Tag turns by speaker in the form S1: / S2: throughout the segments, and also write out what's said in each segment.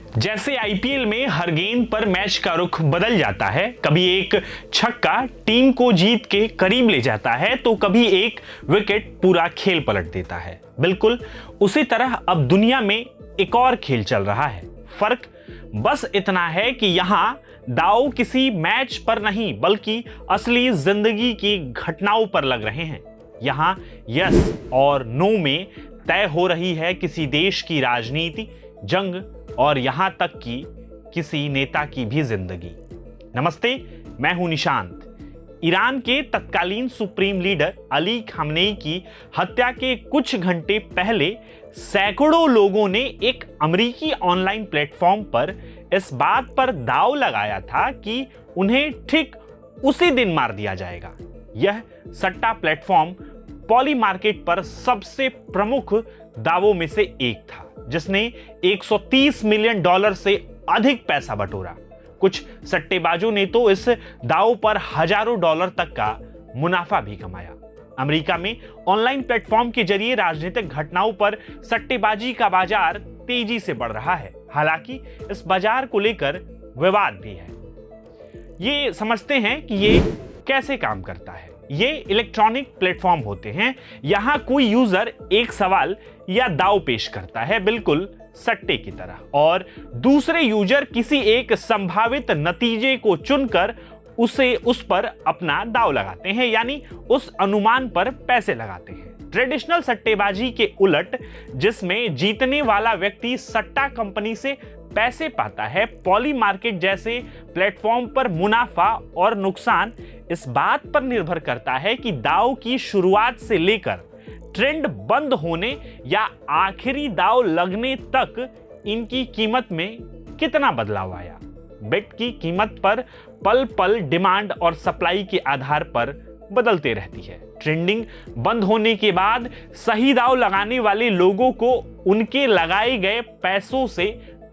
S1: जैसे आईपीएल में हर गेंद पर मैच का रुख बदल जाता है, कभी एक छक्का टीम को जीत के करीब ले जाता है तो कभी एक विकेट पूरा खेल पलट देता है। बिल्कुल उसी तरह अब दुनिया में एक और खेल चल रहा है। फर्क बस इतना है कि यहां दांव किसी मैच पर नहीं बल्कि असली जिंदगी की घटनाओं पर लग रहे हैं। यहां यस और नो में तय हो रही है किसी देश की राजनीति, जंग और यहां तक कि किसी नेता की भी जिंदगी। नमस्ते, मैं हूं निशांत। ईरान के तत्कालीन सुप्रीम लीडर अली खामनेई की हत्या के कुछ घंटे पहले सैकड़ों लोगों ने एक अमेरिकी ऑनलाइन प्लेटफॉर्म पर इस बात पर दांव लगाया था कि उन्हें ठीक उसी दिन मार दिया जाएगा। यह सट्टा प्लेटफॉर्म पॉली मार्केट पर सबसे प्रमुख दावों में से एक था, जिसने $130 मिलियन से अधिक पैसा बटोरा। कुछ सट्टेबाजों ने तो इस दाव पर हजारों डॉलर तक का मुनाफा भी कमाया। अमेरिका में ऑनलाइन प्लेटफॉर्म के जरिए राजनीतिक घटनाओं पर सट्टेबाजी का बाजार तेजी से बढ़ रहा है। हालांकि इस बाजार को लेकर विवाद भी है। ये समझते हैं कि ये कैसे काम करता है। ये इलेक्ट्रॉनिक प्लेटफॉर्म होते हैं। यहां कोई यूजर एक सवाल या दाव पेश करता है, बिल्कुल सट्टे की तरह, और दूसरे यूजर किसी एक संभावित नतीजे को चुनकर उस पर अपना दाव लगाते हैं, यानी उस अनुमान पर पैसे लगाते हैं। ट्रेडिशनल सट्टेबाजी के उलट, जिसमें जीतने वाला व्यक्ति सट्टा कंपनी से पैसे पाता है, पॉली मार्केट जैसे प्लेटफॉर्म पर मुनाफा और नुकसान इस बात पर निर्भर करता है कि दाव की शुरुआत से लेकर ट्रेंड बंद होने या आखिरी दाव लगने तक इनकी कीमत में कितना बदलाव आया। बेट की कीमत पर पल पल डिमांड और सप्लाई के आधार पर बदलते रहती है। ट्रेंडिंग बंद होने के बाद सही दाव लगाने वाले लोगों को उनके लगाए गए पैसों से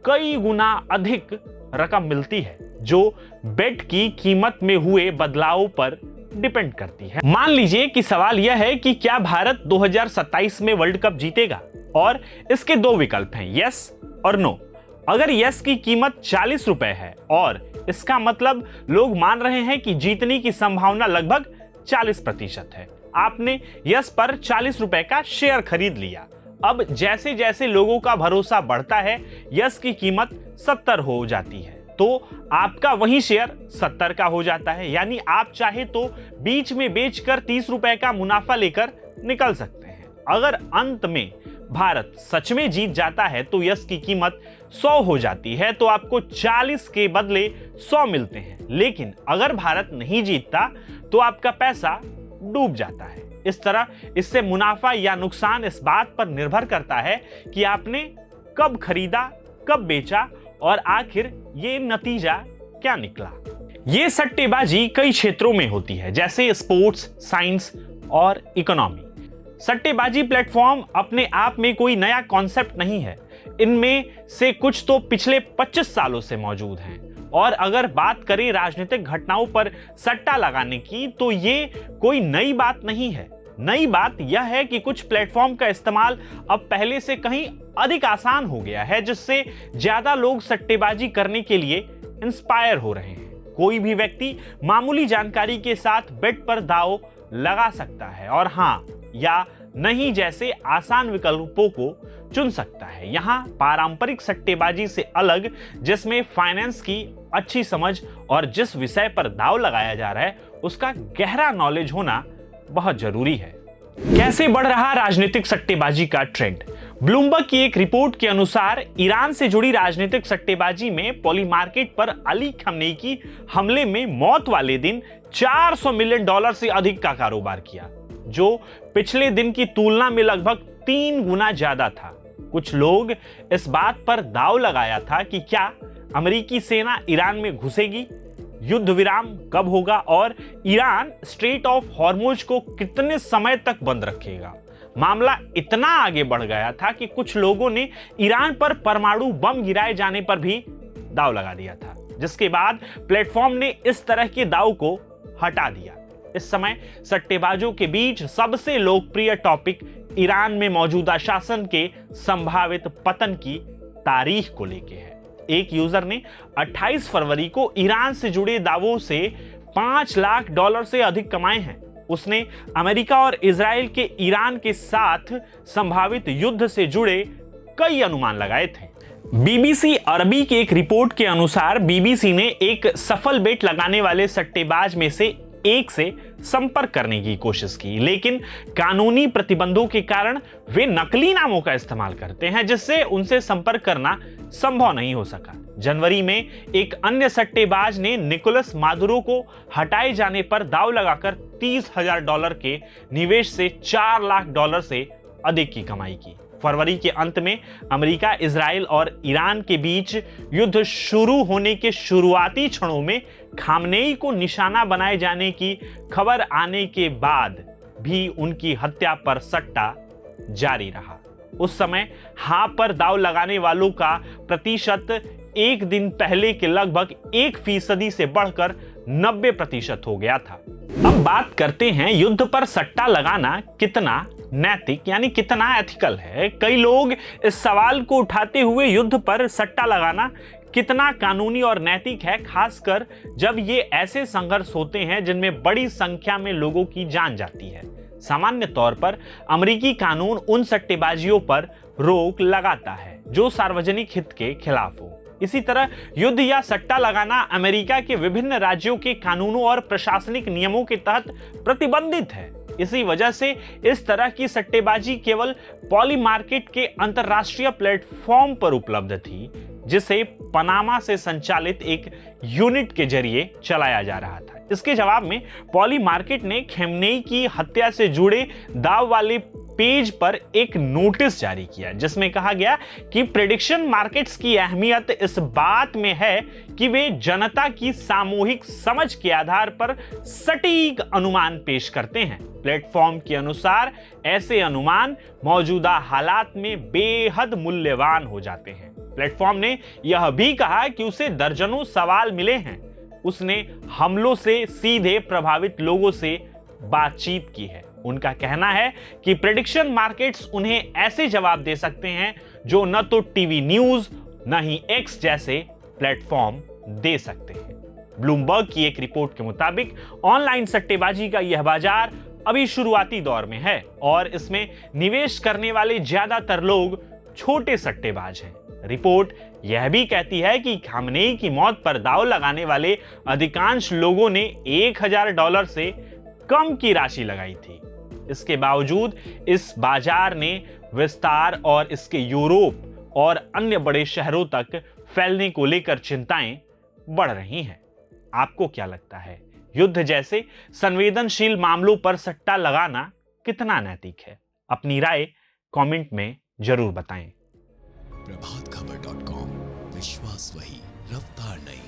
S1: कई गुना अधिक रकम मिलती है, जो बेट की कीमत में हुए बदलाव पर डिपेंड करती है। मान लीजिए कि सवाल यह है कि क्या भारत 2027 में वर्ल्ड कप जीतेगा, और इसके दो विकल्प हैं, यस और नो। अगर यस की कीमत 40 रुपए है और इसका मतलब लोग मान रहे हैं कि जीतने की संभावना लगभग 40% है, आपने यस पर 40 रुपए का शेयर खरीद लिया। अब जैसे जैसे लोगों का भरोसा बढ़ता है, यस की कीमत 70 हो जाती है, तो आपका वही शेयर 70 का हो जाता है। यानी आप चाहे तो बीच में बेचकर 30 रुपए का मुनाफा लेकर निकल सकते हैं। अगर अंत में भारत सच में जीत जाता है तो यस की कीमत 100 हो जाती है, तो आपको 40 के बदले 100 मिलते हैं। लेकिन अगर भारत नहीं जीतता तो आपका पैसा डूब जाता है। इस तरह इससे मुनाफा या नुकसान इस बात पर निर्भर करता है कि आपने कब खरीदा, कब बेचा और आखिर ये नतीजा क्या निकला। ये सट्टेबाजी कई क्षेत्रों में होती है, जैसे स्पोर्ट्स, साइंस और इकोनॉमी। सट्टेबाजी प्लेटफॉर्म अपने आप में कोई नया कॉन्सेप्ट नहीं है। इनमें से कुछ तो पिछले 25 सालों से मौजूद हैं। और अगर बात करें राजनीतिक घटनाओं पर सट्टा लगाने की, तो ये कोई नई बात नहीं है। नई बात यह है कि कुछ प्लेटफॉर्म का इस्तेमाल अब पहले से कहीं अधिक आसान हो गया है, जिससे ज्यादा लोग सट्टेबाजी करने के लिए इंस्पायर हो रहे हैं। कोई भी व्यक्ति मामूली जानकारी के साथ बेट पर दांव लगा सकता है और हां या नहीं जैसे आसान विकल्पों को चुन सकता है। यहां पारंपरिक सट्टेबाजी से अलग, जिसमें फाइनेंस की अच्छी समझ और जिस विषय पर दांव लगाया जा रहा है उसका गहरा नॉलेज होना बहुत जरूरी है। कैसे बढ़ रहा राजनीतिक सट्टेबाजी का ट्रेंड? ब्लूमबर्ग की एक रिपोर्ट के अनुसार ईरान से जुड़ी राजनीतिक सट्टेबाजी में पॉली मार्केट पर अली खामनेई की हमले में मौत वाले दिन $400 मिलियन से अधिक का कारोबार किया, जो पिछले दिन की तुलना में लगभग 3 गुना ज्यादा था। कुछ लोग इस बात पर दांव लगाया था कि क्या अमेरिकी सेना ईरान में घुसेगी, युद्ध विराम कब होगा और ईरान स्ट्रेट ऑफ हॉर्मुज को कितने समय तक बंद रखेगा। मामला इतना आगे बढ़ गया था कि कुछ लोगों ने ईरान पर परमाणु बम गिराए जाने पर भी दांव लगा दिया था, जिसके बाद प्लेटफॉर्म ने इस तरह के दांव को हटा दिया। इस समय सट्टेबाजों के बीच सबसे लोकप्रिय टॉपिक ईरान में मौजूदा शासन के संभावित पतन की तारीख को लेके है। एक यूजर ने 28 फरवरी को ईरान से जुड़े दावों से $5 लाख से अधिक कमाए हैं। उसने अमेरिका और इजराइल के ईरान के साथ संभावित युद्ध से जुड़े कई अनुमान लगाए थे। बीबीसी अरबी की एक रिपोर्ट के अनुसार बीबीसी ने एक सफल बेट लगाने वाले सट्टेबाज में से एक से संपर्क करने की कोशिश की, लेकिन कानूनी प्रतिबंधों के कारण वे नकली नामों का इस्तेमाल करते हैं, जिससे उनसे संपर्क करना संभव नहीं हो सका। जनवरी में एक अन्य सट्टेबाज ने निकोलस मादुरो को हटाए जाने पर दांव लगाकर $30,000 के निवेश से $4 लाख से अधिक की कमाई की। फरवरी के अंत में अमेरिका, इजराइल और ईरान के बीच युद्ध शुरू होने के शुरुआती क्षणों में खामनेई को निशाना बनाए जाने की खबर आने के बाद भी उनकी हत्या पर सट्टा जारी रहा। उस समय हां पर दांव लगाने वालों का प्रतिशत एक दिन पहले के लगभग 1% से बढ़कर 90% हो गया था। अब बात करते हैं युद्ध पर सट्टा लगाना कितना नैतिक यानी कितना एथिकल है। कई लोग इस सवाल को उठाते हुए युद्ध पर सट्टा लगाना कितना कानूनी और नैतिक है, खासकर जब ये ऐसे संघर्ष होते हैं जिनमें बड़ी संख्या में लोगों की जान जाती है। सामान्य तौर पर अमेरिकी कानून उन सट्टेबाजियों पर रोक लगाता है जो सार्वजनिक हित के खिलाफ हो। इसी तरह युद्ध या सट्टा लगाना अमेरिका के विभिन्न राज्यों के कानूनों और प्रशासनिक नियमों के तहत प्रतिबंधित है। इसी वजह से इस तरह की सट्टेबाजी केवल पॉलीमार्केट के अंतरराष्ट्रीय प्लेटफॉर्म पर उपलब्ध थी, जिसे पनामा से संचालित एक यूनिट के जरिए चलाया जा रहा था। इसके जवाब में पॉलीमार्केट ने खमेनेई की हत्या से जुड़े दाव वाले पेज पर एक नोटिस जारी किया, जिसमें कहा गया कि प्रेडिक्शन मार्केट्स की अहमियत इस बात में है कि वे जनता की सामूहिक समझ के आधार पर सटीक अनुमान पेश करते हैं। प्लेटफॉर्म के अनुसार ऐसे अनुमान मौजूदा हालात में बेहद मूल्यवान हो जाते हैं। प्लेटफॉर्म ने यह भी कहा कि उसे दर्जनों सवाल मिले हैं। उसने हमलों से सीधे प्रभावित लोगों से बातचीत की है। उनका कहना है कि प्रेडिक्शन मार्केट्स उन्हें ऐसे जवाब दे सकते हैं जो न तो टीवी न्यूज न ही एक्स जैसे प्लेटफॉर्म दे सकते हैं। ब्लूमबर्ग की एक रिपोर्ट के मुताबिक ऑनलाइन सट्टेबाजी का यह बाजार अभी शुरुआती दौर में है और इसमें निवेश करने वाले ज्यादातर लोग छोटे सट्टेबाज हैं। रिपोर्ट यह भी कहती है कि खमेनेई की मौत पर दांव लगाने वाले अधिकांश लोगों ने $1,000 से कम की राशि लगाई थी। इसके बावजूद इस बाजार ने विस्तार और इसके यूरोप और अन्य बड़े शहरों तक फैलने को लेकर चिंताएं बढ़ रही हैं। आपको क्या लगता है, युद्ध जैसे संवेदनशील मामलों पर सट्टा लगाना कितना नैतिक है? अपनी राय कमेंट में जरूर बताएं।
S2: प्रभातखबर.com, विश्वास वही, रफ्तार नहीं।